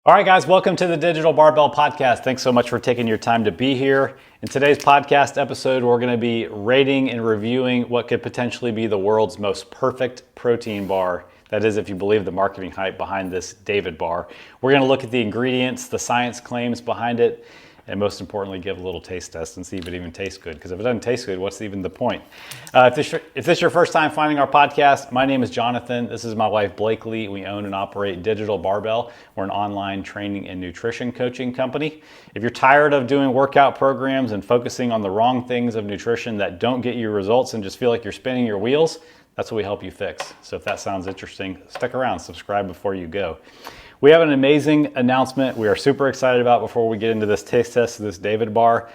All right, guys, welcome to the Digital Barbell Podcast. Thanks so much for taking your time to be here. In today's podcast episode, we're going to be rating and reviewing what could potentially be the world's most perfect protein bar. That is, if you believe the marketing hype behind this David bar. We're going to look at the ingredients, the science claims behind it, and most importantly, give a little taste test and see if it even tastes good. Because if it doesn't taste good, what's even the point? If this is your first time finding our podcast, my name is Jonathan. This is my wife, Blakely. We own and operate Digital Barbell. We're an online training and nutrition coaching company. If you're tired of doing workout programs and focusing on the wrong things of nutrition that don't get you results and just feel like you're spinning your wheels, that's what we help you fix. So if that sounds interesting, stick around, subscribe before you go. We have an amazing announcement we are super excited about before we get into this taste test of this David bar.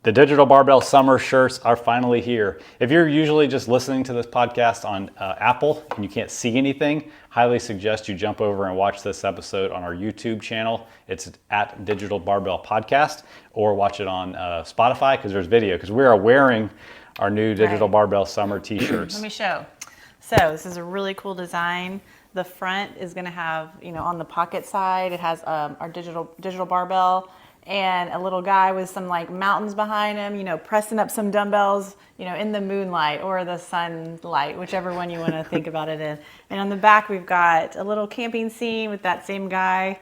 The Digital Barbell summer shirts are finally here. If you're usually just listening to this podcast on Apple and you can't see anything, highly suggest you jump over and watch this episode on our YouTube channel. It's at Digital Barbell Podcast, or watch it on Spotify because there's video, because we are wearing our new Digital Barbell summer t-shirts. Let me show. So this is a really cool design. The front is going to have, on the pocket side, it has our digital barbell and a little guy with some like mountains behind him, pressing up some dumbbells, in the moonlight or the sunlight, whichever one you want to think about it in. And on the back, we've got a little camping scene with that same guy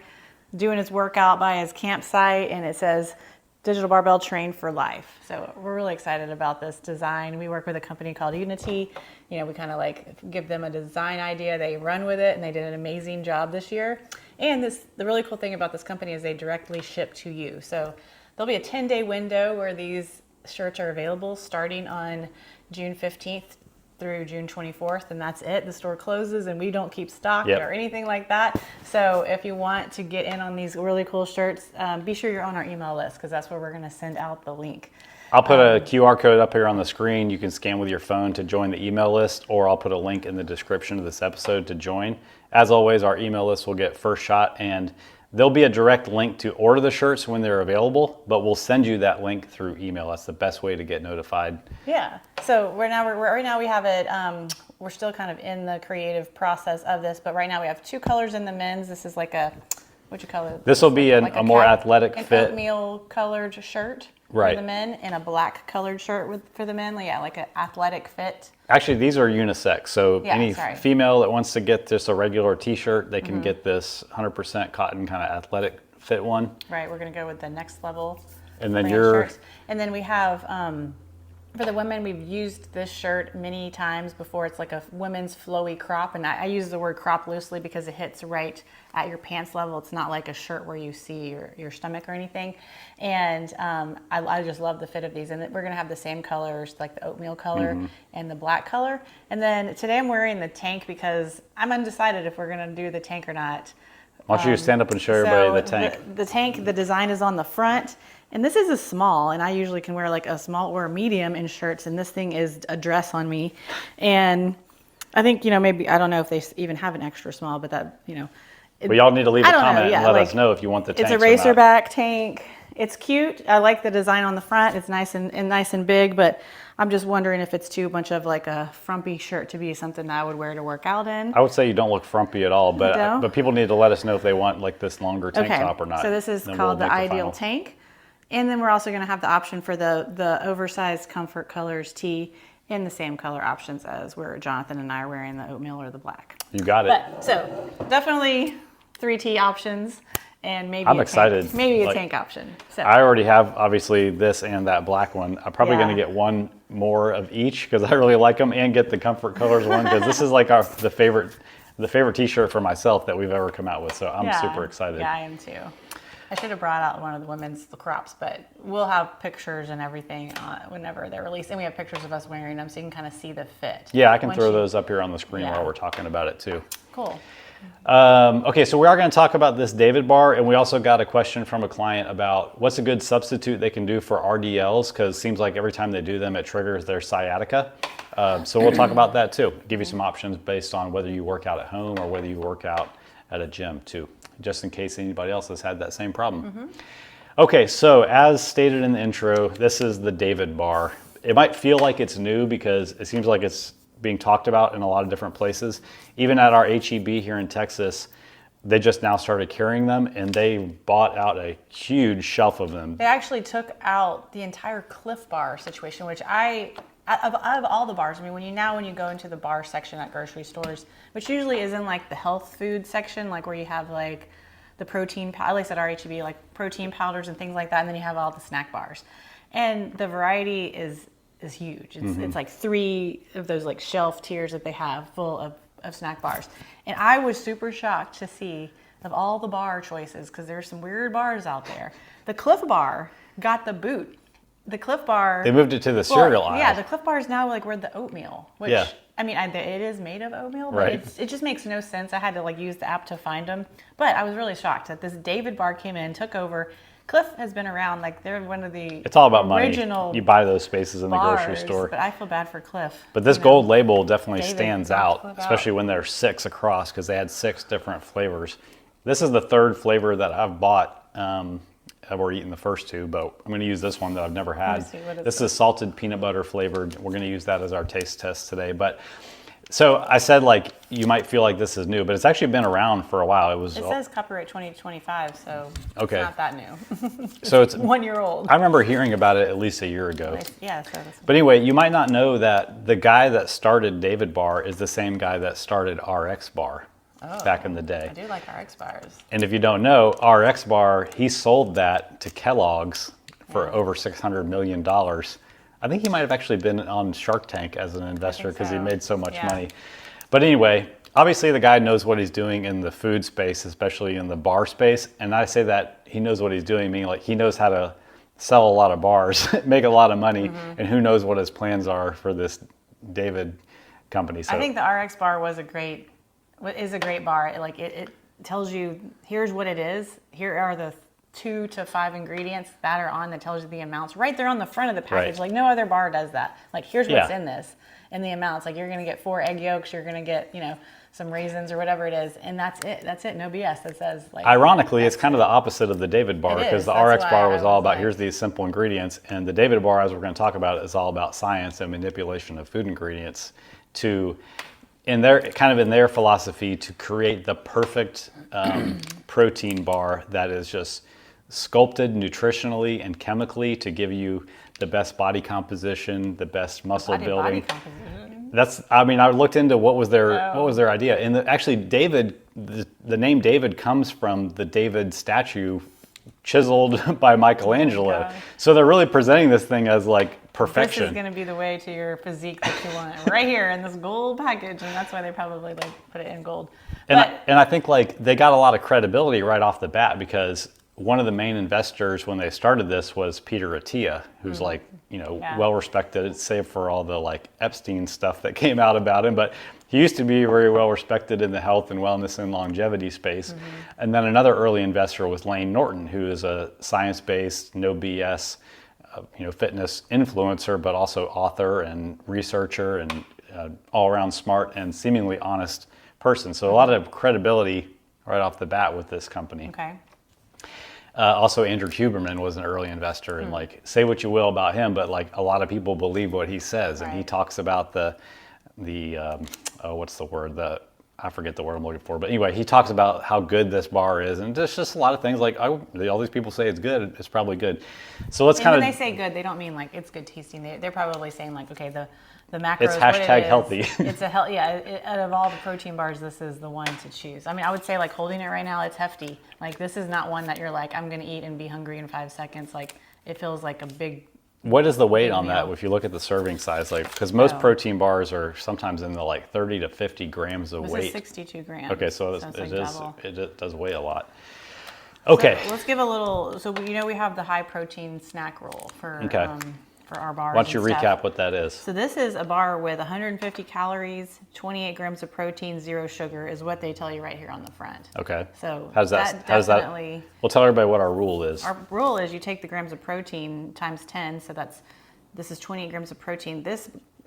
doing his workout by his campsite, and it says Digital Barbell Train for Life. So we're really excited about this design. We work with a company called Unity. We kind of like give them a design idea. They run with it, and they did an amazing job this year. And the really cool thing about this company is they directly ship to you. So there'll be a 10-day window where these shirts are available starting on June 15th through June 24th, and that's it. The store closes and we don't keep stock or anything like that. So if you want to get in on these really cool shirts, be sure you're on our email list, because that's where we're going to send out the link. I'll put a QR code up here on the screen. You can scan with your phone to join the email list, or I'll put a link in the description of this episode to join. As always, our email list will get first shot, and there'll be a direct link to order the shirts when they're available, but we'll send you that link through email. That's the best way to get notified. Yeah. So right now we have it. We're still kind of in the creative process of this, but right now we have 2 colors in the men's. This is like what you call it? This will be a more athletic fit. An oatmeal colored shirt for the men, and a black colored shirt for the men. Yeah, like an athletic fit. Actually, these are unisex, so any female that wants to get just a regular t-shirt, they can get this 100% cotton kind of athletic fit one. Right, we're going to go with the next level. And then shirts. And then we have, for the women, we've used this shirt many times before. It's like a women's flowy crop, and I use the word crop loosely because it hits right at your pants level. It's not like a shirt where you see your stomach or anything. And I just love the fit of these. And we're going to have the same colors, like the oatmeal color and the black color. And then today I'm wearing the tank because I'm undecided if we're going to do the tank or not. Why don't you stand up and show everybody the tank? The tank, the design is on the front. And this is a small, and I usually can wear like a small or a medium in shirts, and this thing is a dress on me. And I think, maybe, I don't know if they even have an extra small, but that, But y'all need to leave a comment and let us know if you want the tank. It's a racerback tank. It's cute. I like the design on the front. It's nice and big, but I'm just wondering if it's too much of like a frumpy shirt to be something that I would wear to work out in. I would say you don't look frumpy at all, but people need to let us know if they want like this longer tank top or not. So this is called the Ideal Tank. And then we're also going to have the option for the oversized comfort colors tee in the same color options as where Jonathan and I are wearing the oatmeal or the black. You got it. So definitely 3 tee options, and maybe I'm excited. Tank option. So I already have obviously this and that black one. I'm probably going to get one more of each because I really like them, and get the comfort colors one because this is like the favorite t-shirt for myself that we've ever come out with. So I'm super excited. Yeah, I am too. I should have brought out one of the women's crops, but we'll have pictures and everything whenever they're released. And we have pictures of us wearing them so you can kind of see the fit. Yeah, I can throw those up here on the screen while we're talking about it too. Cool. Okay, so we are going to talk about this David bar, and we also got a question from a client about what's a good substitute they can do for RDLs, because it seems like every time they do them, it triggers their sciatica. So we'll talk about that too. Give you some options based on whether you work out at home or whether you work out at a gym too, just in case anybody else has had that same problem. Okay, so as stated in the intro, this is the David bar. It might feel like it's new because it seems like it's being talked about in a lot of different places. Even at our HEB here in Texas, they just now started carrying them, and they bought out a huge shelf of them. They actually took out the entire Cliff Bar situation, which out of all the bars, I mean, when you go into the bar section at grocery stores, which usually is in like the health food section, like where you have like the protein, at least at RHEB, like protein powders and things like that, and then you have all the snack bars, and the variety is huge. It's like 3 of those like shelf tiers that they have full of snack bars, and I was super shocked to see of all the bar choices, because there's some weird bars out there. The Cliff Bar got the boot. The Cliff Bar. They moved it to the cereal aisle. Yeah, the Cliff Bar is now like where the oatmeal, which Yeah. I mean, it is made of oatmeal, but Right. it just makes no sense. I had to like use the app to find them, but I was really shocked that this David Bar came in, took over. Cliff has been around, like they're one of the It's all about original money. You buy those spaces in the grocery bars, store. But I feel bad for Cliff. But this you know. gold label definitely David stands knocked out, Cliff out. especially when there's 6 across, because they had 6 different flavors. This is the 3rd flavor that I've bought. I've already eaten the first 2, but I'm going to use this one that I've never had. see, what is This is salted peanut butter flavored. We're going to use that as our taste test today. But so I said, like, you might feel like this is new, but it's actually been around for a while. It says copyright 2025, so Okay. it's not that new. So it's 1 year old. I remember hearing about it at least a year ago. Yeah, so that's But anyway, you might not know that the guy that started David Bar is the same guy that started RX Bar back in the day. I do like RX bars. And if you don't know, RX Bar, he sold that to Kellogg's for over $600 million. I think he might have actually been on Shark Tank as an investor because he so. made so much Yeah. money. But anyway, obviously the guy knows what he's doing in the food space, especially in the bar space. And I say that he knows what he's doing, meaning like he knows how to sell a lot of bars, make a lot of money, and who knows what his plans are for this David company. So I think the RX bar is a great bar. Like it tells you, here's what it is. Here are the 2 to 5 ingredients that are on that tells you the amounts right there on the front of the package. Right. Like no other bar does that. Like here's what's Yeah. in this and the amounts. Like you're gonna get 4 egg yolks. You're gonna get some raisins or whatever it is, and that's it. That's it. No BS. That says like. ironically, it's kind of the opposite of the David Bar, It because is. the That's RX why Bar I was all was about like- here's these simple ingredients, and the David Bar, as we're going to talk about, is all about science and manipulation of food ingredients in their philosophy to create the perfect protein bar that is just sculpted nutritionally and chemically to give you the best body composition, the best muscle body building. composition. I looked into what was their idea, and actually David, the name David comes from the David statue chiseled by Michelangelo. God. So they're really presenting this thing as like This is perfection. going to be the way to your physique that you want, right here in this gold package, and that's why they probably like put it in gold. And I think like they got a lot of credibility right off the bat, because one of the main investors when they started this was Peter Attia, who's like, Yeah. well respected, save for all the like Epstein stuff that came out about him. But he used to be very well respected in the health and wellness and longevity space. And then another early investor was Lane Norton, who is a science-based, no BS, fitness influencer, but also author and researcher and all-around smart and seemingly honest person. So a lot of credibility right off the bat with this company. Okay. Also, Andrew Huberman was an early investor, and like, say what you will about him, but like a lot of people believe what he says, and he Right. talks about what's the word? I forget the word I'm looking for, but anyway, he talks about how good this bar is, and there's just a lot of things like, all these people say it's good, it's probably good. So let's And kind when of they say good, they don't mean like it's good tasting. They're probably saying like, okay, the macros. It's what it hashtag is, healthy. It's a out of all the protein bars, this is the one to choose. I mean, I would say like holding it right now, it's hefty. Like this is not one that you're like, I'm gonna eat and be hungry in 5 seconds. Like it feels like a big. What is the weight on meal. that if you look at the serving size? Like, because most Oh. protein bars are sometimes in the like 30 to 50 grams of This weight. is 62 grams. Okay, so it's like double. it does weigh a lot. Okay, So let's give a little. So we have the high protein snack roll for Okay. For our bars. why don't you and stuff. recap what that is? So this is a bar with 150 calories, 28 grams of protein, 0 sugar, is what they tell you right here on the front. Okay. So How's that? How's definitely. that? We'll tell everybody what our rule is. Our rule is you take the grams of protein times 10, so this is 28 grams of protein.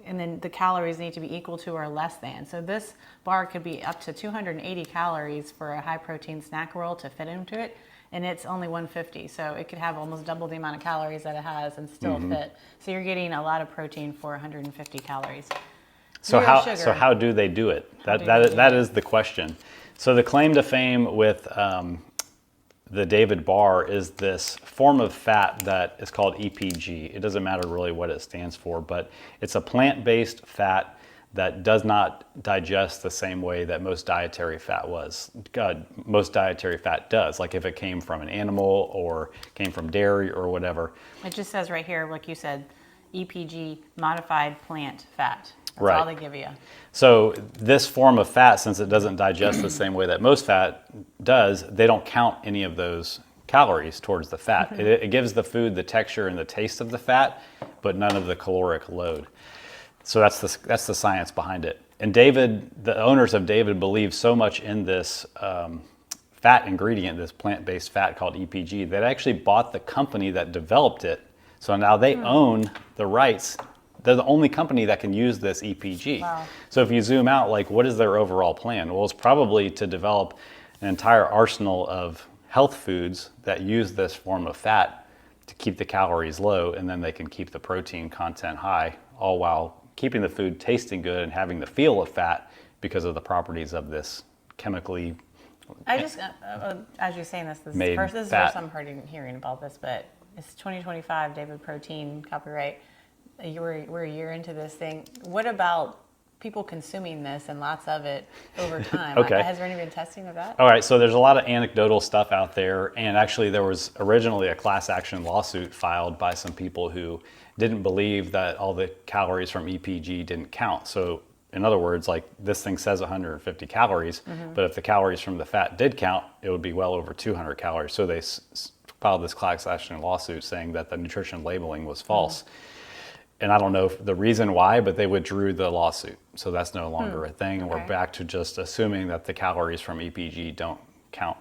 And then the calories need to be equal to or less than. So this bar could be up to 280 calories for a high protein snack roll to fit into it, and it's only 150. So it could have almost double the amount of calories that it has and still fit. So you're getting a lot of protein for 150 calories. So Zero how sugar. so how do they do it? do they do That is the question. So the claim to fame with the David bar is this form of fat that is called EPG. It doesn't matter really what it stands for, but it's a plant-based fat that does not digest the same way that most dietary fat does, like if it came from an animal or came from dairy or whatever. It just says right here, like you said, EPG, modified plant fat. That's Right. all they give you. So this form of fat, since it doesn't digest the same way that most fat does, they don't count any of those calories towards the fat. It gives the food the texture and the taste of the fat, but none of the caloric load. So that's the science behind it. And David, the owners of David, believe so much in this fat ingredient, this plant-based fat called EPG, they actually bought the company that developed it. So now they own the rights. They're the only company that can use this EPG. Wow. So if you zoom out, like, what is their overall plan? Well, it's probably to develop an entire arsenal of health foods that use this form of fat to keep the calories low, and then they can keep the protein content high, all while keeping the food tasting good and having the feel of fat because of the properties of this chemically I just, as you're saying this is made the first fat. I'm hearing about this, but it's 2025, David Protein, copyright. We're a year into this thing. What about people consuming this and lots of it over time? Okay. Has there any been testing of that? All right, so there's a lot of anecdotal stuff out there, and actually there was originally a class action lawsuit filed by some people who didn't believe that all the calories from EPG didn't count. So in other words, like, this thing says 150 calories, but if the calories from the fat did count, it would be well over 200 calories. So they filed this class action lawsuit saying that the nutrition labeling was false. And I don't know the reason why, but they withdrew the lawsuit. So that's no longer a thing. And we're Okay. back to just assuming that the calories from EPG don't count.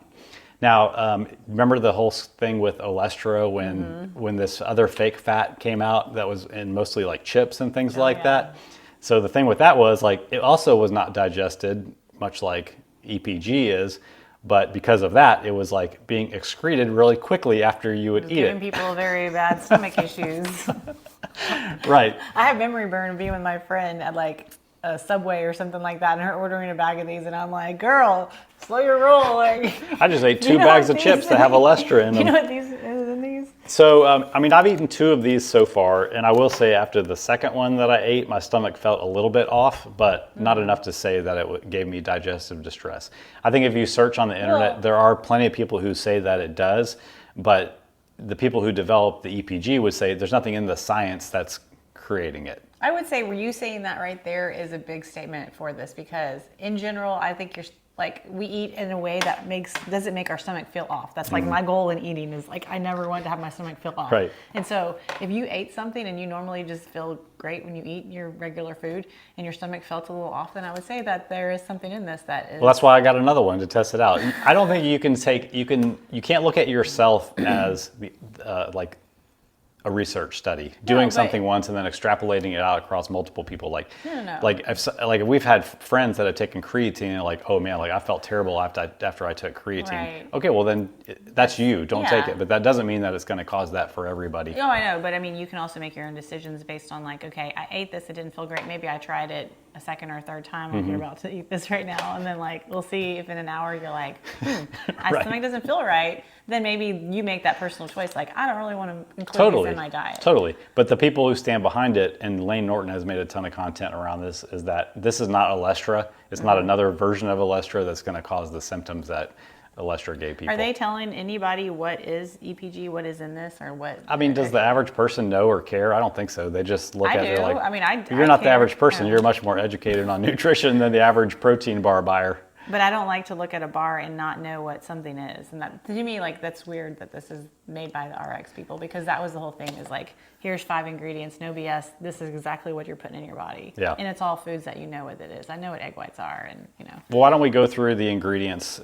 Now, remember the whole thing with Olestra when this other fake fat came out that was in mostly like chips and things like yeah. that? So the thing with that was, like, it also was not digested, much like EPG is. But because of that, it was like being excreted really quickly after you would eat Giving it. people very bad stomach issues. Right. I have memory burn of being with my friend at like a Subway or something like that, and her ordering a bag of these, and I'm like, "Girl, slow your roll!" Like, I just ate you two know bags what of chips that have Olestra in you them. know what these is in these? So, I mean, I've eaten 2 of these so far, and I will say after the second one that I ate, my stomach felt a little bit off, but not enough to say that it gave me digestive distress. I think if you search on the internet, Well- there are plenty of people who say that it does, but the people who developed the EPG would say there's nothing in the science that's creating it. I would say, were you saying that right there is a big statement for this, because in general, I think you're like, we eat in a way that doesn't make our stomach feel off. That's like my goal in eating is like, I never want to have my stomach feel off. Right. And so if you ate something and you normally just feel great when you eat your regular food and your stomach felt a little off, then I would say that there is something in this that is. Well, that's why I got another one to test it out. I don't think you can't look at yourself as like a research study, doing but- something once and then extrapolating it out across multiple people. Like, No. like if we've had friends that have taken creatine and like, oh man, like I felt terrible after I took creatine. Right. Okay, well then that's you. Don't take Yeah. it. But that doesn't mean that it's going to cause that for everybody. No, I know, but I mean, you can also make your own decisions based on like, okay, I ate this, it didn't feel great. Maybe I tried it a second or third time. Like, you're about to eat this right now, and then like we'll see if in an hour you're like, my Right. stomach doesn't feel right. Then maybe you make that personal choice. Like, I don't really want to include Totally. this in my diet. Totally. But the people who stand behind it, and Lane Norton has made a ton of content around this, is that this is not Olestra. It's not another version of Olestra that's going to cause the symptoms that Olestra gave people. Are they telling anybody what is EPG, what is in this, or what? I mean, does the average person know or care? I don't think so. They just look I at it do. like, I mean, you're not the care. average person. Yeah. You're much more educated on nutrition than the average protein bar buyer. But I don't like to look at a bar and not know what something is. And that, to me, like, that's weird that this is made by the RX people, because that was the whole thing, is like, here's 5 ingredients, no BS. This is exactly what you're putting in your body. Yeah. And it's all foods that you know what it is. I know what egg whites are, and you know. Well, why don't we go through the ingredients?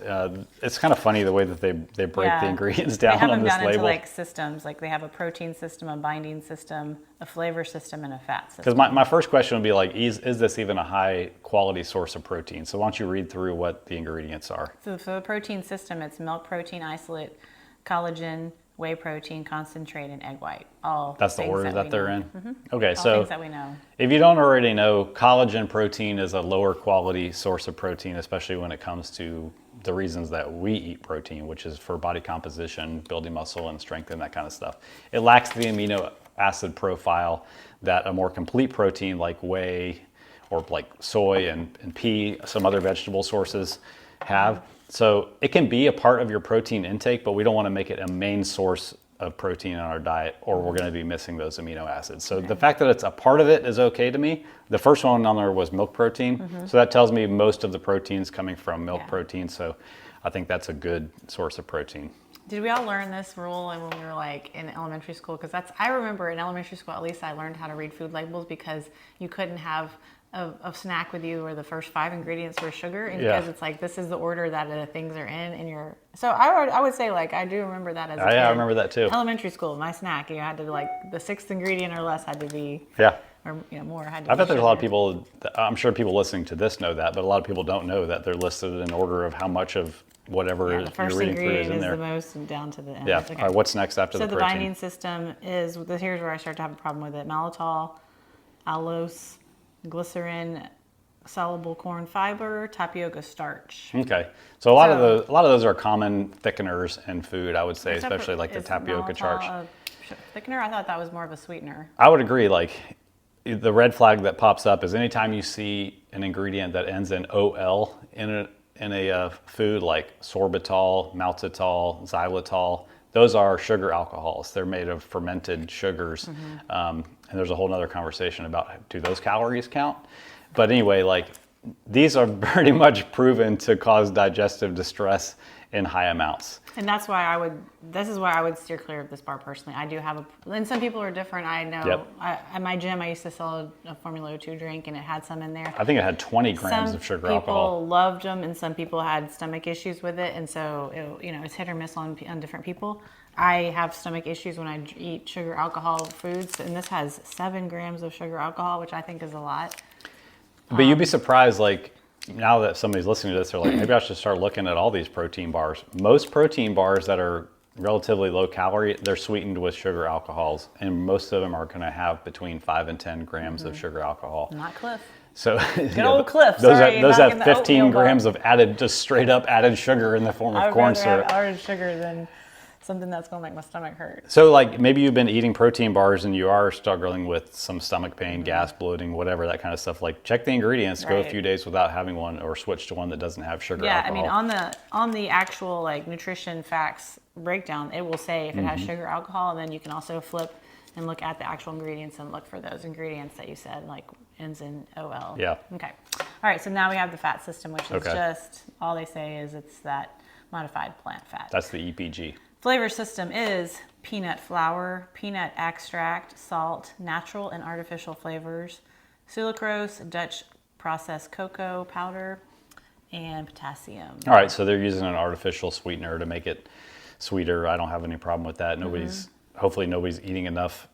It's kind of funny the way that they break the ingredients down They have on them this down label. into like systems. Like, they have a protein system, a binding system, a flavor system, and a fat Because system. my first question would be like, is this even a high quality source of protein? So why don't you read through what the ingredients are? So for the protein system, it's milk protein isolate, collagen, whey protein, concentrate, and egg white. All That's the things order that we they're know. in? Okay, All so things that we know. if you don't already know, collagen protein is a lower quality source of protein, especially when it comes to the reasons that we eat protein, which is for body composition, building muscle and strength and that kind of stuff. It lacks the amino acid profile that a more complete protein like whey or like soy and pea, some other vegetable sources have. So it can be a part of your protein intake, but we don't want to make it a main source of protein in our diet, or we're going to be missing those amino acids. So the fact that it's a part of it is okay to me. The first one on there was milk protein. So that tells me most of the protein's coming from milk protein. So I think that's a good source of protein. Did we all learn this rule and when we were like in elementary school? Because I remember in elementary school, at least I learned how to read food labels because you couldn't have a snack with you where the first 5 ingredients were sugar, and because it's like this is the order that the things are in your. So I would say like I do remember that as a kid. Yeah, I remember that too. Elementary school, my snack, you had to like the 6th ingredient or less had to be. Yeah. Or more had to. I bet there's a lot of people. I'm sure people listening to this know that, but a lot of people don't know that they're listed in order of how much of whatever The you're first reading through is ingredient in is there. the most down to the end. Yeah. Okay. All right. What's next after So the the protein? binding system is here's where I start to have a problem with it: maltitol, allulose, glycerin, soluble corn fiber, tapioca starch. Okay, so a lot of those are common thickeners in food, I would say, Except for- especially like the is tapioca maltitol starch. a thickener? I thought that was more of a sweetener. I would agree. Like the red flag that pops up is anytime you see an ingredient that ends in OL in a food, like sorbitol, maltitol, xylitol. Those are sugar alcohols. They're made of fermented sugars, and there's a whole other conversation about do those calories count. But anyway, like these are pretty much proven to cause digestive distress in high amounts. And that's why this is why I would steer clear of this bar personally. I do have and some people are different. I know. Yep. At my gym, I used to sell a Formula 2 drink and it had some in there. I think it had 20 grams of sugar alcohol. Some people loved them and some people had stomach issues with it. And so, it's hit or miss on different people. I have stomach issues when I eat sugar alcohol foods. And this has 7 grams of sugar alcohol, which I think is a lot. But you'd be surprised, like, now that somebody's listening to this, they're like, maybe I should start looking at all these protein bars. Most protein bars that are relatively low calorie, they're sweetened with sugar alcohols. And most of them are going to have between 5 and 10 grams of sugar alcohol. Not Cliff. So, Good old Cliff. Those Sorry, those back in have the 15 oatmeal bar. grams of just straight up added sugar in the form of corn I'd rather syrup. have added sugar than something that's going to make my stomach hurt. So like maybe you've been eating protein bars and you are struggling with some stomach pain, gas, bloating, whatever, that kind of stuff. Like check the ingredients, go a Right. few days without having one or switch to one that doesn't have sugar Yeah, alcohol. I mean, on the actual like nutrition facts breakdown, it will say if it has sugar, alcohol, and then you can also flip and look at the actual ingredients and look for those ingredients that you said, like ends in OL. Yeah. Okay. All right, so now we have the fat system, which is Okay. just, all they say is it's that modified plant fat. That's the EPG. Flavor system is peanut flour, peanut extract, salt, natural and artificial flavors, sucrose, Dutch processed cocoa powder, and potassium. All right, so they're using an artificial sweetener to make it sweeter. I don't have any problem with that. Hopefully nobody's eating enough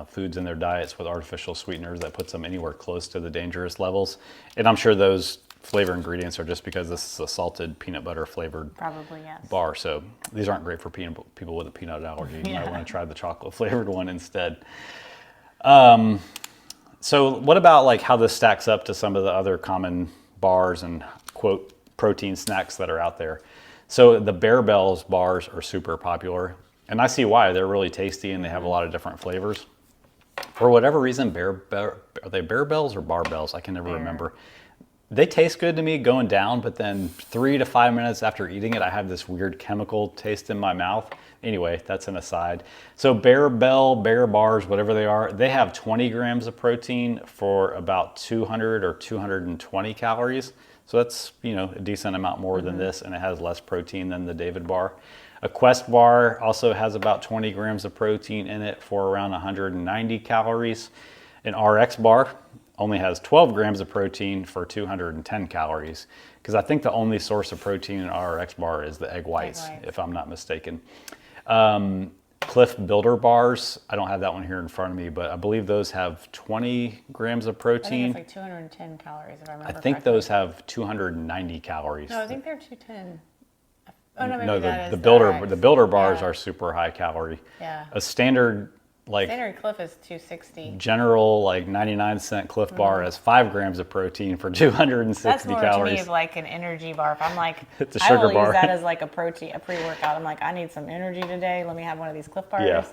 foods in their diets with artificial sweeteners that puts them anywhere close to the dangerous levels. And I'm sure those flavor ingredients are just because this is a salted peanut butter flavored Probably, yes. bar. So these aren't great for people with a peanut allergy. You might want to try the chocolate flavored one instead. So what about like how this stacks up to some of the other common bars and quote protein snacks that are out there? So the Bear Bells bars are super popular, and I see why. They're really tasty and they have a lot of different flavors. For whatever reason, are they Bear Bells or Bar Bells? I can never remember. They taste good to me going down, but then 3 to 5 minutes after eating it, I have this weird chemical taste in my mouth. Anyway, that's an aside. So Bear Bars, whatever they are, they have 20 grams of protein for about 200 or 220 calories. So that's, a decent amount more than this, and it has less protein than the David bar. A Quest bar also has about 20 grams of protein in it for around 190 calories. An RX bar only has 12 grams of protein for 210 calories. Because I think the only source of protein in RX bar is the egg whites, if I'm not mistaken. Cliff Builder bars, I don't have that one here in front of me, but I believe those have 20 grams of I think protein. it's like 210 calories, if I remember I think correctly. those have 290 calories. No, I think they're 210. Oh, no, maybe No, that the is builder that. the builder bars Yeah. are super high calorie. Yeah. A standard like Standard Cliff is 260. general like 99-cent Cliff Bar has 5 grams of protein for 260 That's more calories. to me of like an energy bar. If I'm like, It's a I sugar will bar. use that as like a pre-workout. I'm like, I need some energy today. Let me have one of these Cliff Bars. Yeah.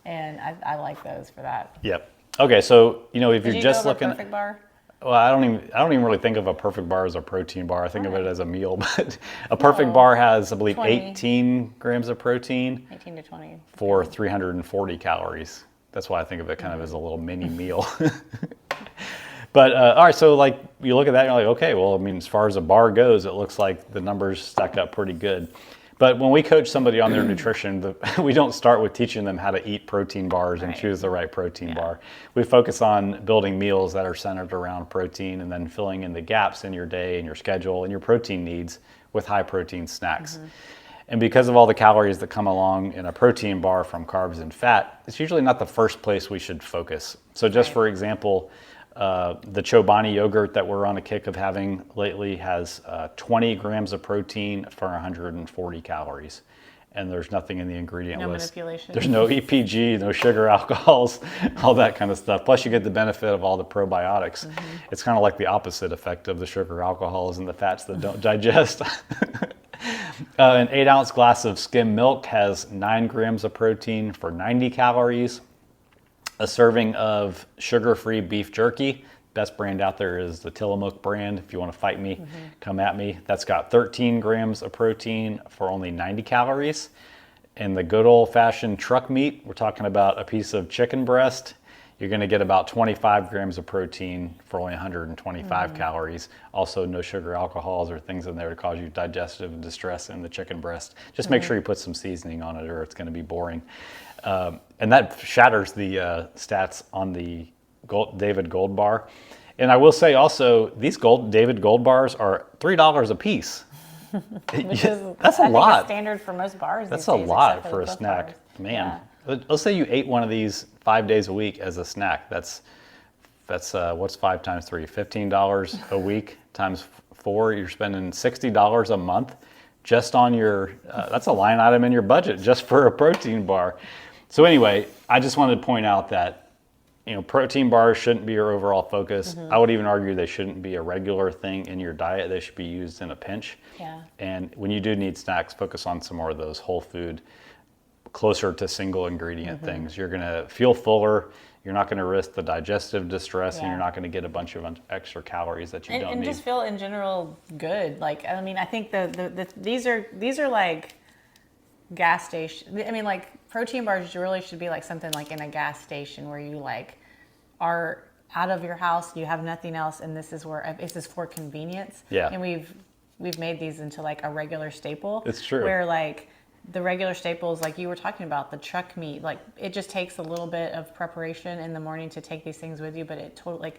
And I like those for that. Yep. Okay, so if Did you're you just go over looking, Perfect Bar? well, I don't even really think of a perfect bar as a protein bar. I think of it as a meal. But a perfect No. bar has, I believe, 20. 18 grams of protein 18 to 20. for 340 calories. That's why I think of it kind of as a little mini meal. But all right, so like you look at that, and you're like, okay, well, I mean, as far as a bar goes, it looks like the numbers stack up pretty good. But when we coach somebody on their nutrition, we don't start with teaching them how to eat protein bars and Right. choose the right protein bar. We focus on building meals that are centered around protein and then filling in the gaps in your day and your schedule and your protein needs with high protein snacks. And because of all the calories that come along in a protein bar from carbs and fat, it's usually not the first place we should focus. So just Right. for example, the Chobani yogurt that we're on a kick of having lately has 20 grams of protein for 140 calories. And there's nothing in the ingredient No list. manipulation. There's no EPG, no sugar alcohols, all that kind of stuff. Plus you get the benefit of all the probiotics. It's kind of like the opposite effect of the sugar alcohols and the fats that don't digest. An 8-ounce glass of skim milk has 9 grams of protein for 90 calories. A serving of sugar-free beef jerky, best brand out there is the Tillamook brand. If you want to fight me, come at me. That's got 13 grams of protein for only 90 calories. And the good old-fashioned truck meat, we're talking about a piece of chicken breast. You're going to get about 25 grams of protein for only 125 calories. Also, no sugar alcohols or things in there to cause you digestive distress in the chicken breast. Just make sure you put some seasoning on it or it's going to be boring. And that shatters the stats on the David Gold bar. And I will say also, these David Gold bars are $3 a piece. Which is, That's a I think, lot. standard for most bars. That's these a days, lot except for a the Cliff snack. Bars. Man, Yeah. let's say you ate one of these 5 days a week as a snack. That's what's 5 times 3? $15 a week times 4. You're spending $60 a month just on your. That's a line item in your budget just for a protein bar. So anyway, I just wanted to point out that protein bars shouldn't be your overall focus. I would even argue they shouldn't be a regular thing in your diet. They should be used in a pinch. Yeah. And when you do need snacks, focus on some more of those whole food, closer to single ingredient things. You're going to feel fuller. You're not going to risk the digestive distress, and Yeah. you're not going to get a bunch of extra calories that you don't And need. just feel in general good. Like, I mean, I think these are like gas station. I mean, like protein bars really should be like something like in a gas station where you like are out of your house, you have nothing else, and this is for convenience. Yeah. And we've made these into like a regular staple. It's true. Where like the regular staples, like you were talking about, the truck meat, like it just takes a little bit of preparation in the morning to take these things with you, but it totally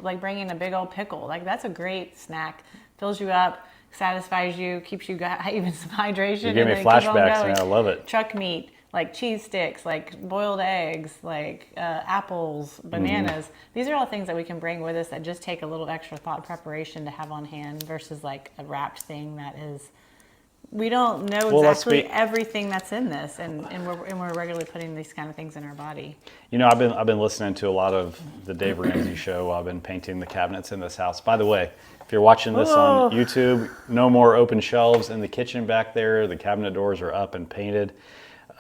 like bringing a big old pickle, like that's a great snack, fills you up, satisfies you, keeps you even some hydration. You gave me and then keep on flashbacks, going. man. I love it. Truck meat, like cheese sticks, like boiled eggs, like apples, bananas. These are all things that we can bring with us that just take a little extra thought preparation to have on hand versus like a wrapped thing that is. We don't know exactly everything that's in this, and we're regularly putting these kind of things in our body. I've been listening to a lot of the Dave Ramsey show while I've been painting the cabinets in this house. By the way, if you're watching this on YouTube, no more open shelves in the kitchen back there. The cabinet doors are up and painted.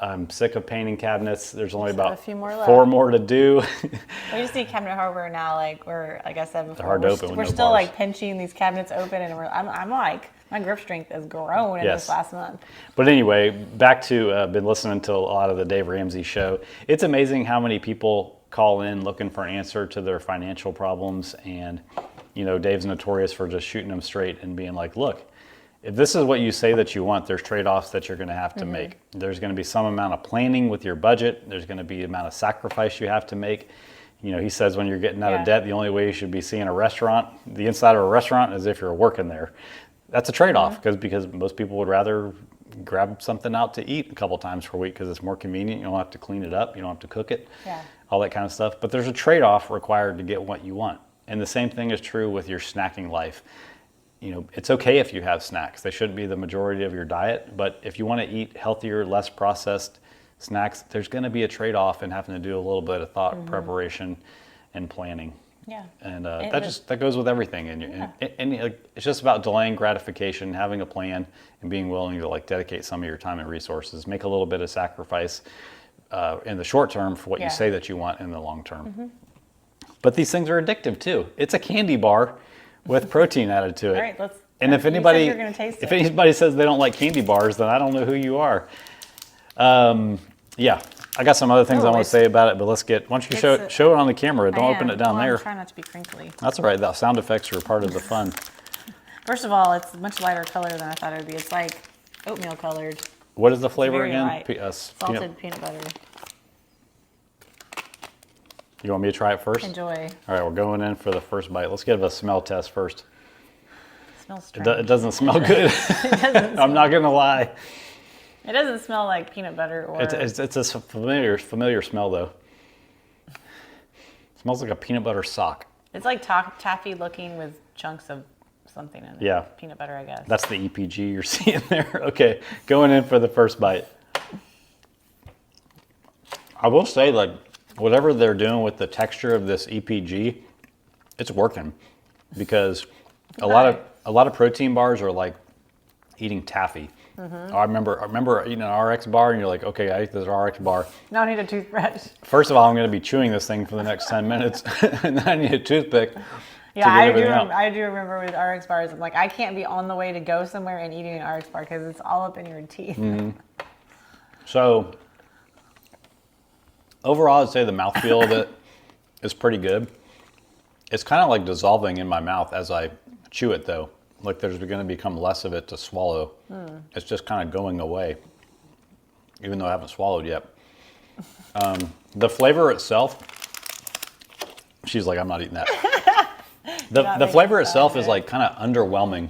I'm sick of painting cabinets. There's only about a few more left. 4 more to do. We just need cabinet hardware now. Like like I said before, hard to open with we're no still bars. like pinching these cabinets open, and I'm like my grip strength has grown in Yes. this last month. But anyway, back to been listening to a lot of the Dave Ramsey show. It's amazing how many people call in looking for an answer to their financial problems, and Dave's notorious for just shooting them straight and being like, look, if this is what you say that you want, there's trade-offs that you're going to have to make. There's going to be some amount of planning with your budget. There's going to be amount of sacrifice you have to make. He says when you're getting out of debt, the only way you should be seeing a restaurant, the inside of a restaurant, is if you're working there. That's a trade-off because most people would rather grab something out to eat a couple times per week because it's more convenient. You don't have to clean it up. You don't have to cook it, all that kind of stuff. But there's a trade-off required to get what you want. And the same thing is true with your snacking life. it's okay if you have snacks. They shouldn't be the majority of your diet, but if you want to eat healthier, less processed snacks, there's going to be a trade-off in having to do a little bit of thought, preparation, and planning. Yeah. And that goes with everything. And it's just about delaying gratification, having a plan, and being willing to like dedicate some of your time and resources. Make a little bit of sacrifice in the short term for what you say that you want in the long term. But these things are addictive too. It's a candy bar with protein added to it. All right, let's. And if you said anybody, you're gonna taste if it. anybody says they don't like candy bars, then I don't know who you are. Yeah, I got some other things I want to say about it, but let's get. Why don't you show it on the camera? Don't open it down there. I'm trying not to be crinkly. That's all right. The sound effects are part of the fun. First of all, it's much lighter color than I thought it would be. It's like oatmeal colored. What is the flavor Very again? light. Salted peanut butter. You want me to try it first? Enjoy. All right, we're going in for the first bite. Let's give a smell test first. It smells It strange. doesn't smell good. I'm not gonna lie. It doesn't smell like peanut butter or. It's a familiar smell though. It smells like a peanut butter sock. It's like taffy looking with chunks of something in it. Yeah. Peanut butter, I guess. That's the EPG you're seeing there. Okay, going in for the first bite. I will say, like, whatever they're doing with the texture of this EPG, it's working, because a lot of protein bars are like eating taffy. I remember eating an RX bar, and you're like, okay, I ate this RX bar. Now I need a toothbrush. First of all, I'm going to be chewing this thing for the next 10 minutes, and then I need a toothpick. Yeah, to get everything out. I do remember with RX bars, I'm like, I can't be on the way to go somewhere and eating an RX bar because it's all up in your teeth. So overall, I'd say the mouthfeel of it is pretty good. It's kind of like dissolving in my mouth as I chew it, though. Like there's going to become less of it to swallow. It's just kind of going away, even though I haven't swallowed yet. The flavor itself, she's like, I'm not eating that. The flavor itself is like kind of underwhelming.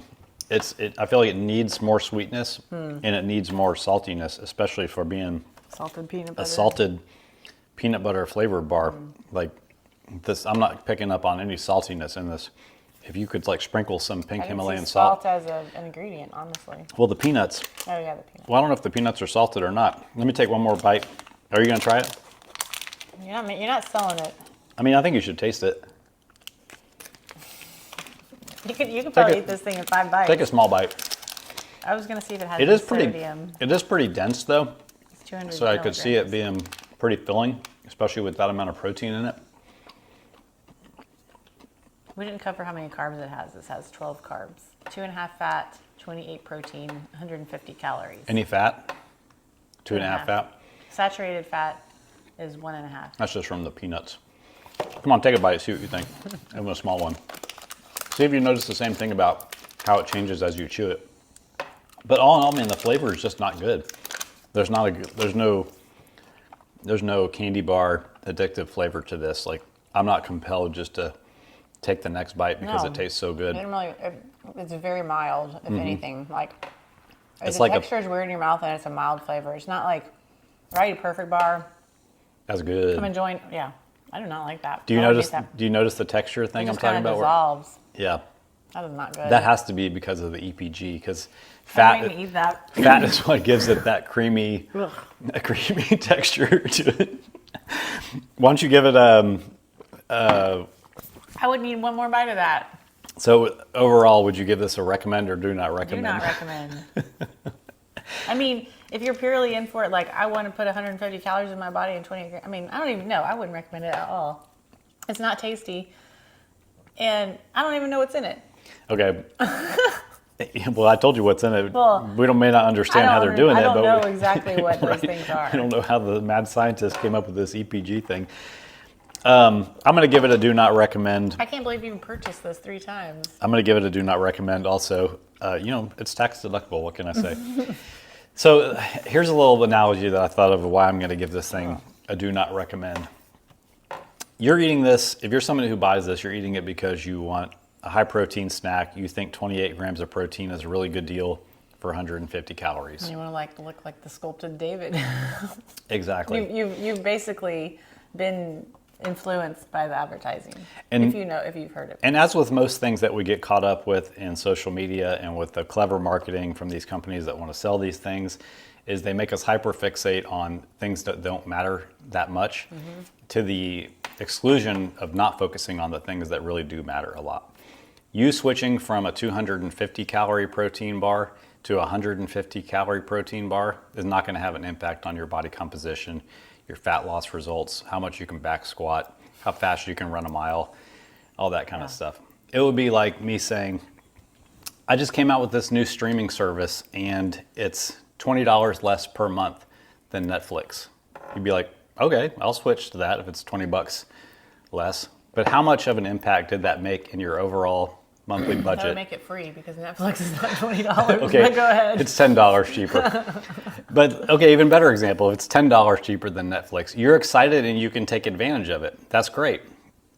I feel like it needs more sweetness and it needs more saltiness, especially for being Salted peanut butter. a salted peanut butter flavored bar. Like this, I'm not picking up on any saltiness in this. If you could like sprinkle some pink I can Himalayan see salt. as an ingredient, honestly. Well, the peanuts. Oh yeah, the peanut. Well, I don't know if the peanuts are salted or not. Let me take one more bite. Are you going to try it? You're not selling it. I mean, I think you should taste it. You could probably eat this thing in 5 bites. Take a small bite. I was gonna see if it has It is sodium. pretty dense though. It's 200 So I could see it milligrams. being pretty filling, especially with that amount of protein in it. We didn't cover how many carbs it has. This has 12 carbs, 2.5 fat, 28 protein, 150 calories. Any fat? 2.5 fat? Saturated fat is 1.5. That's just from the peanuts. Come on, take a bite, see what you think. Even a small one. See if you notice the same thing about how it changes as you chew it. But all in all, man, the flavor is just not good. There's no candy bar addictive flavor to this. Like, I'm not compelled just to take the next bite because it tastes so good. It's very mild, if anything. Like, It's the like texture is weird in your mouth, and it's a mild flavor. It's not like, right, perfect bar. That's good. I'm enjoying. Yeah, I do not like that. Do you I don't notice? hate that. Do you notice the texture thing It I'm just talking kind of about? dissolves. Yeah, That is not good. that has to be because of the EPG. Because I don't fat, even eat that. fat is what gives it that creamy, texture to it. Why don't you give it I would need one more bite of that. So overall, would you give this a recommend or do not Do recommend? not recommend. I mean, if you're purely in for it, like I want to put 150 calories in my body and 20 grams. I mean, I don't even know. I wouldn't recommend it at all. It's not tasty, and I don't even know what's in it. Okay. Well, I told you what's in it. Well, we may not understand how they're doing I it, don't but know exactly what those things are. I don't know how the mad scientists came up with this EPG thing. I'm going to give it a do not recommend. I can't believe you purchased this 3 times. I'm going to give it a do not recommend also. It's tax deductible. What can I say? So here's a little analogy that I thought of why I'm going to give this thing a do not recommend. You're eating this, if you're somebody who buys this, you're eating it because you want a high protein snack. You think 28 grams of protein is a really good deal for 150 calories. You want to look like the sculpted David. Exactly. You've basically been influenced by the advertising. And- if you've heard it. And as with most things that we get caught up with in social media and with the clever marketing from these companies that want to sell these things, is they make us hyper-fixate on things that don't matter that much to the exclusion of not focusing on the things that really do matter a lot. You switching from a 250 calorie protein bar to a 150 calorie protein bar is not going to have an impact on your body composition, your fat loss results, how much you can back squat, how fast you can run a mile, all that kind of stuff. It would be like me saying, I just came out with this new streaming service and it's $20 less per month than Netflix. You'd be like, okay, I'll switch to that if it's $20 less. But how much of an impact did that make in your overall monthly That budget? would make it free because Netflix is not $20. Okay, But go ahead. it's $10 cheaper. But okay, even better example, if it's $10 cheaper than Netflix, you're excited and you can take advantage of it. That's great.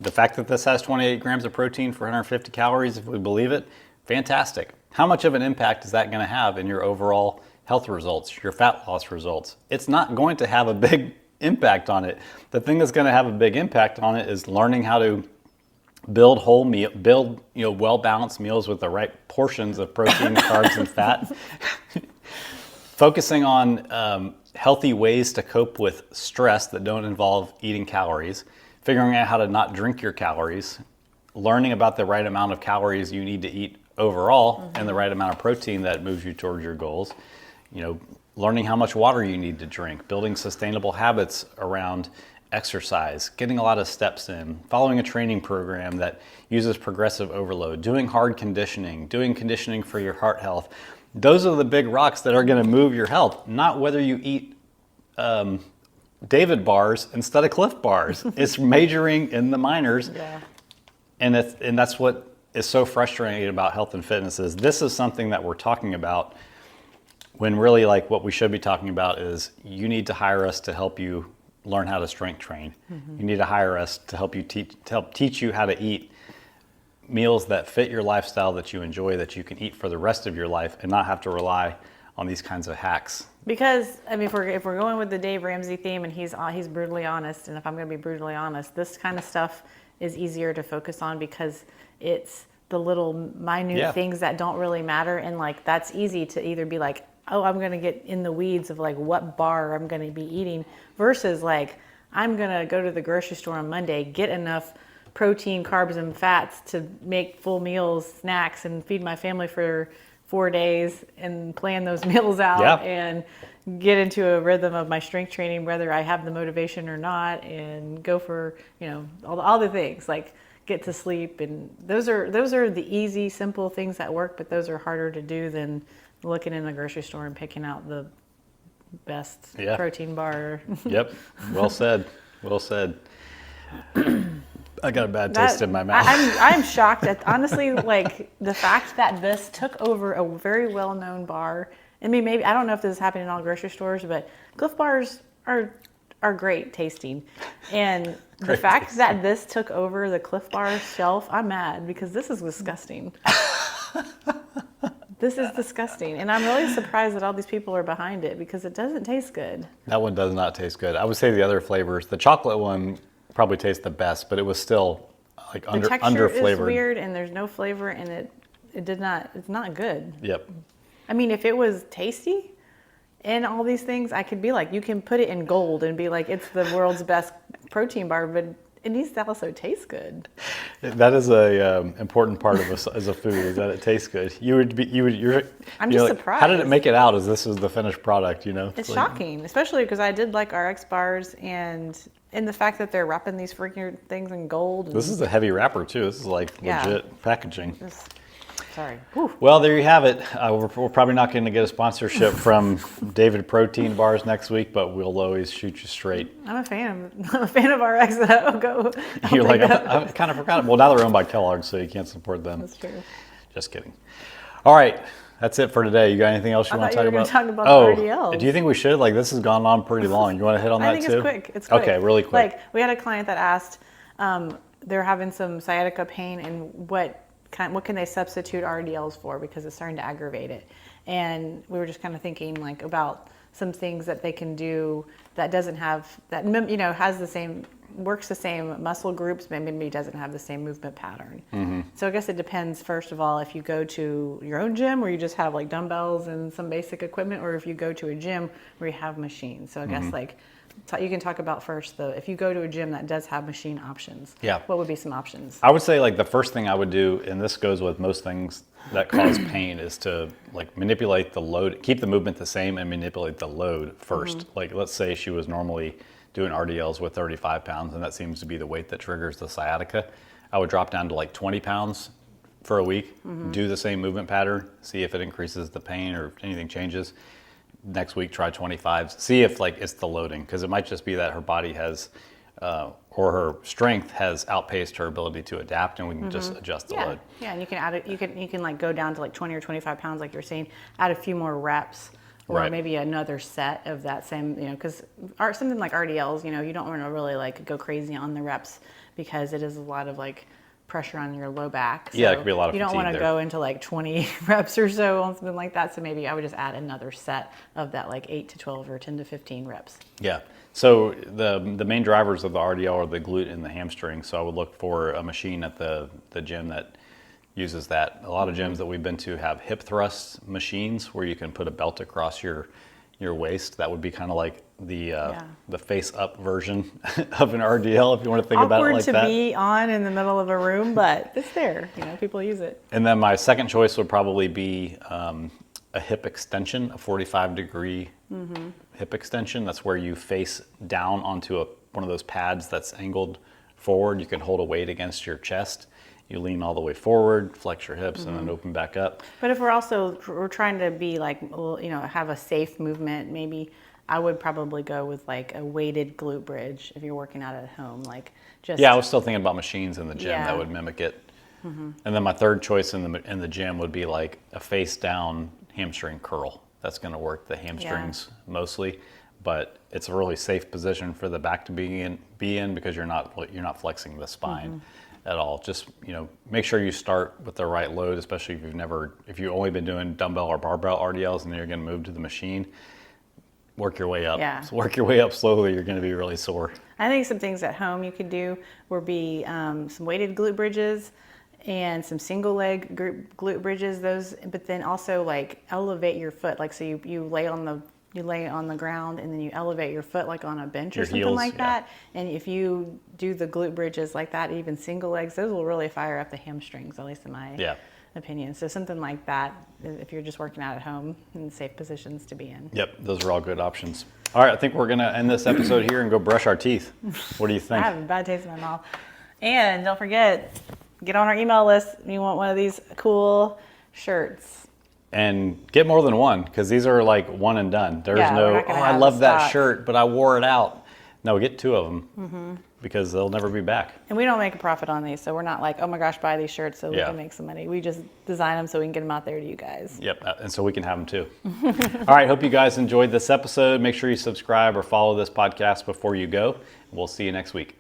The fact that this has 28 grams of protein for 150 calories, if we believe it, fantastic. How much of an impact is that going to have in your overall health results, your fat loss results? It's not going to have a big impact on it. The thing that's going to have a big impact on it is learning how to build well-balanced meals with the right portions of protein, carbs, and fat. Focusing on healthy ways to cope with stress that don't involve eating calories. Figuring out how to not drink your calories. Learning about the right amount of calories you need to eat overall and the right amount of protein that moves you towards your goals. Learning how much water you need to drink. Building sustainable habits around exercise, getting a lot of steps in, following a training program that uses progressive overload, doing hard conditioning, doing conditioning for your heart health. Those are the big rocks that are going to move your health, not whether you eat David bars instead of Cliff bars. It's majoring in the minors. Yeah. And that's what is so frustrating about health and fitness is this is something that we're talking about when really like what we should be talking about is you need to hire us to help you learn how to strength train. You need to hire us to help teach you how to eat meals that fit your lifestyle that you enjoy, that you can eat for the rest of your life and not have to rely on these kinds of hacks. Because I mean, if we're going with the Dave Ramsey theme, and he's brutally honest, and if I'm going to be brutally honest, this kind of stuff is easier to focus on because it's the little minute things that don't really matter, and like that's easy to either be like, oh, I'm going to get in the weeds of like what bar I'm going to be eating versus like I'm going to go to the grocery store on Monday, get enough protein, carbs, and fats to make full meals, snacks, and feed my family for 4 days and plan those meals out and get into a rhythm of my strength training, whether I have the motivation or not, and go for, all the things like get to sleep. And those are the easy, simple things that work, but those are harder to do than looking in the grocery store and picking out the best protein bar. Yep. Well said. Well said. I got a bad taste in my mouth. I'm shocked at honestly like the fact that this took over a very well-known bar. I mean, maybe I don't know if this is happening in all grocery stores, but Cliff bars are great tasting, and the fact that this took over the Cliff bar shelf, I'm mad because this is disgusting. This is disgusting, and I'm really surprised that all these people are behind it because it doesn't taste good. That one does not taste good. I would say the other flavors, the chocolate one probably tastes the best, but it was still like under flavored. The texture is weird, and there's no flavor, and it's not good. Yep. I mean, if it was tasty and all these things, I could be like, you can put it in gold and be like, it's the world's best protein bar, but it needs to also taste good. That is a important part of us as a food, is that it tastes good. I'm just surprised. How did it make it out as this is the finished product, It's shocking, especially because I did like RX bars and the fact that they're wrapping these freaking things in gold. This is a heavy wrapper too. This is like legit packaging. Sorry. Well, there you have it. We're probably not going to get a sponsorship from David Protein Bars next week, but we'll always shoot you straight. I'm a fan of RX. I'll go. You're like, I kind of forgot. Well, now they're owned by Kellogg's, so you can't support them. That's true. Just kidding. All right. That's it for today. You got anything else you want to talk about? Talk about RDLs. Do you think we should? Like, this has gone on pretty long. You want to hit on that too? I think it's quick. Okay, really quick. Like, we had a client that asked, they're having some sciatica pain, and what can they substitute RDLs for because it's starting to aggravate it. And we were just kind of thinking like about some things that they can do that doesn't have that, has the same works the same muscle groups, but maybe doesn't have the same movement pattern. So I guess it depends, first of all, if you go to your own gym where you just have like dumbbells and some basic equipment, or if you go to a gym where you have machines. So I guess like you can talk about first though, if you go to a gym that does have machine options, Yeah. what would be some options? I would say like the first thing I would do, and this goes with most things that cause pain, is to like manipulate the load, keep the movement the same and manipulate the load first. Like let's say she was normally doing RDLs with 35 pounds and that seems to be the weight that triggers the sciatica. I would drop down to like 20 pounds for a week, do the same movement pattern, see if it increases the pain or anything changes. Next week, try 25. See if like it's the loading, because it might just be that her body has, or her strength has outpaced her ability to adapt, and we can just adjust the load. Yeah, and you can add it. You can like go down to like 20 or 25 pounds, like you're saying. Add a few more reps, or Right. maybe another set of that same. Because something like RDLs, you don't want to really like go crazy on the reps because it is a lot of like pressure on your low back. So Yeah, it could be a lot of you don't fatigue want to there. go into like 20 reps or so on something like that. So maybe I would just add another set of that, like 8 to 12 or 10 to 15 reps. Yeah. So the main drivers of the RDL are the glute and the hamstring. So I would look for a machine at the gym that uses that. A lot of gyms that we've been to have hip thrust machines where you can put a belt across your waist. That would be kind of like the face up version of an RDL, if you want to think about it Awkward like to that. be on in the middle of a room, but it's there. People use it. And then my second choice would probably be a hip extension, a 45-degree hip extension. That's where you face down onto one of those pads that's angled forward. You can hold a weight against your chest. You lean all the way forward, flex your hips, and then open back up. But if we're trying to be like, have a safe movement, maybe I would probably go with like a weighted glute bridge if you're working out at home. Like just Yeah, I was still thinking about machines in the gym Yeah. that would mimic it. And then my third choice in the gym would be like a face down hamstring curl. That's going to work the hamstrings mostly, but it's a really safe position for the back to be in because you're not flexing the spine at all. Just make sure you start with the right load, especially if you've only been doing dumbbell or barbell RDLs and then you're going to move to the machine. Work your way up. Yeah. So work your way up slowly. You're going to be really sore. I think some things at home you could do would be some weighted glute bridges and some single leg glute bridges. But then also like elevate your foot. Like so you lay on the ground and then you elevate your foot like on a bench or Your something heels, like yeah. that. And if you do the glute bridges like that, even single legs, those will really fire up the hamstrings, at least in my opinion. So something like that, if you're just working out at home, in safe positions to be in. Yep, those are all good options. All right, I think we're going to end this episode here and go brush our teeth. What do you I think? have a bad taste in my mouth. And don't forget, get on our email list if you want one of these cool shirts. And get more than one, because these are like one and done. There's Yeah, we're no, not gonna I have love that stock. shirt, but I wore it out. No, get two of them because they'll never be back. And we don't make a profit on these, so we're not like, oh my gosh, buy these shirts so we Yeah. can make some money. We just design them so we can get them out there to you guys. Yep, and so we can have them too. All right, hope you guys enjoyed this episode. Make sure you subscribe or follow this podcast before you go. We'll see you next week.